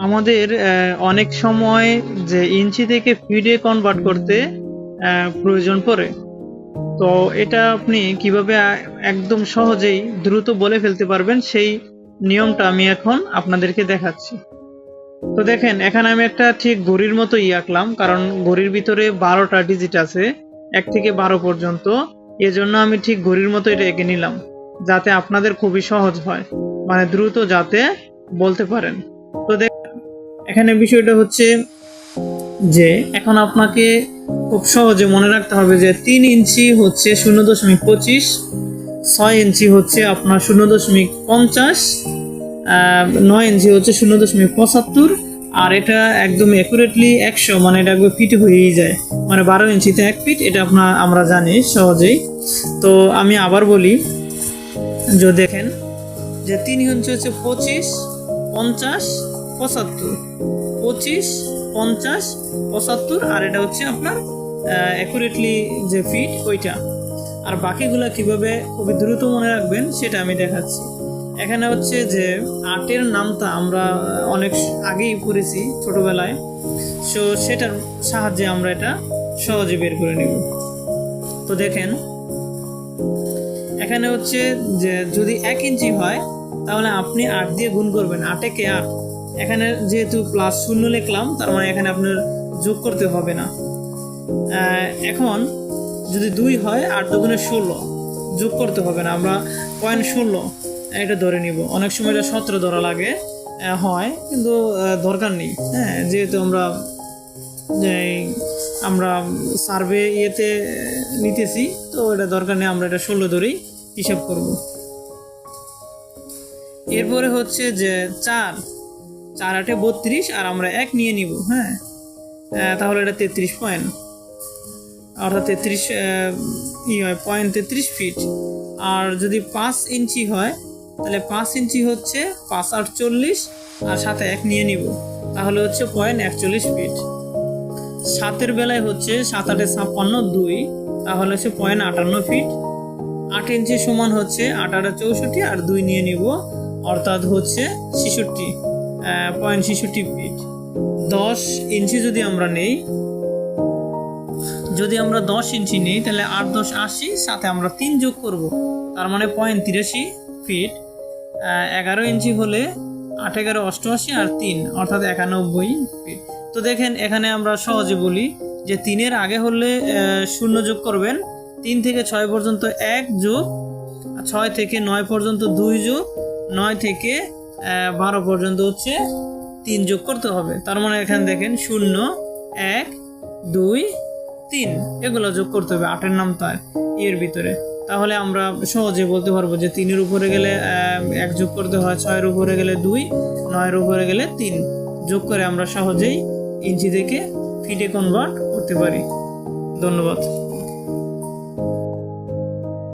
আমাদের অনেক সময় যে ইঞ্চি থেকে ফিটে কনভার্ট করতে প্রয়োজন পড়ে। তো এটা আপনি কিভাবে একদম সহজেই দ্রুত বলে ফেলতে পারবেন সেই নিয়মটা আমি এখন আপনাদেরকে দেখাচ্ছি। তো দেখেন, এখানে আমি একটা ঠিক ঘড়ির মতো আঁকলাম, কারণ ঘড়ির ভিতরে 12টা ডিজিট আছে, 1 থেকে 12 পর্যন্ত। এজন্য আমি ঠিক ঘড়ির মতো এটা এঁকে নিলাম, যাতে আপনাদের খুবই সহজ হয়, মানে দ্রুত যাতে বলতে পারেন। তো এখানে বিষয়টা হচ্ছে যে এখন আপনাকে খুব সহজে মনে রাখতে হবে যে 3 ইঞ্চি হচ্ছে 0.25, 6 ইঞ্চি হচ্ছে আপনার 0.50, 9 ইঞ্চি হচ্ছে 0.75, আর এটা একদম অ্যাকুরেটলি 100, মানে এটা একদম ফিট হয়েই যায়, মানে 12 ইঞ্চিতে 1 ফিট, এটা আমরা জানি সহজেই। তো আমি আবার বলি, যে দেখেন যে 3 ইঞ্চি হচ্ছে 25, 50, 75, 25, 50, 75, আর এটা হচ্ছে আপনার অ্যাকুরেটলি যে ফিট ওইটা। আর বাকিগুলা কিভাবে খুবই দ্রুত মনে রাখবেন সেটা আমি দেখাচ্ছি। এখানে হচ্ছে যে 8-এর নামটা আমরা অনেক আগেই পড়েছি ছোটবেলায়, সো সেটার সাহায্যে আমরা এটা সহজে বের করে নেব। তো দেখেন, এখানে হচ্ছে যে যদি 1 ইঞ্চি হয় তাহলে আপনি 8 দিয়ে গুণ করবেন, 8 কে 8। এখানে যেহেতু প্লাস 0 লিখলাম, তার মানে এখানে আপনার যোগ করতে হবে না। এখন যদি 2 হয়, 8 দুগুণে 16, যোগ করতে হবে না, আমরা 0.16 এটা ধরে নিব। অনেক সময় এটা 17 ধরা লাগে হয়, কিন্তু দরকার নেই। হ্যাঁ, যেহেতু আমরা সার্ভে ইয়েতে নিতেছি, তো এটা দরকার নেই, আমরা এটা 16 ধরেই হিসাব করব। এরপরে হচ্ছে যে 4 8-এ 32, আর আমরা 1 নিয়ে নিব। হ্যাঁ, তাহলে এটা 33 পয়েন্ট, অর্থাৎ 33 0.33 ফিট। আর যদি 5 ইঞ্চি হয় তাহলে 5 ইঞ্চি হচ্ছে 5 8 40, আর সাথে 1 নিয়ে নিব, তাহলে হচ্ছে 0.41 ফিট। 7-এর বেলায় হচ্ছে 7 8-এ 56, 2, তাহলে হচ্ছে 0.58 ফিট। 8 ইঞ্চি সমান হচ্ছে 8 8-এ 64, আর 2 নিয়ে নিব, অর্থাৎ হচ্ছে 66 ফিট। 10 ইঞ্চি যদি আমরা নেই, যদি আমরা 10 ইঞ্চি নিই তাহলে 8 10 80, সাথে আমরা 3 যোগ করব, তার মানে 0.83 ফিট। 11 ইঞ্চি হলে 8 11 88, আর 3 অর্থাৎ 91 ফিট। তো দেখেন, এখানে আমরা সহজে বলি যে 3-এর আগে হলে 0 যোগ করবেন, 3 থেকে 6 পর্যন্ত 1 যোগ, 6 থেকে 9 পর্যন্ত 2 যোগ, 9 থেকে 12 পর্যন্ত হচ্ছে 3 যোগ করতে হবে। তার মানে এখানে দেখেন 0 1 2 3 এগুলো যোগ করতে হবে 8-এর নাম তার এর ভিতরে। তাহলে আমরা সহজে বলতে পারবো যে 3-এর উপরে গেলে 1 যোগ করতে হয়, 6-এর উপরে গেলে 2, 9-এর উপরে গেলে 3 যোগ করে আমরা সহজেই ইঞ্চি থেকে ফিটে কনভার্ট করতে পারি। ধন্যবাদ।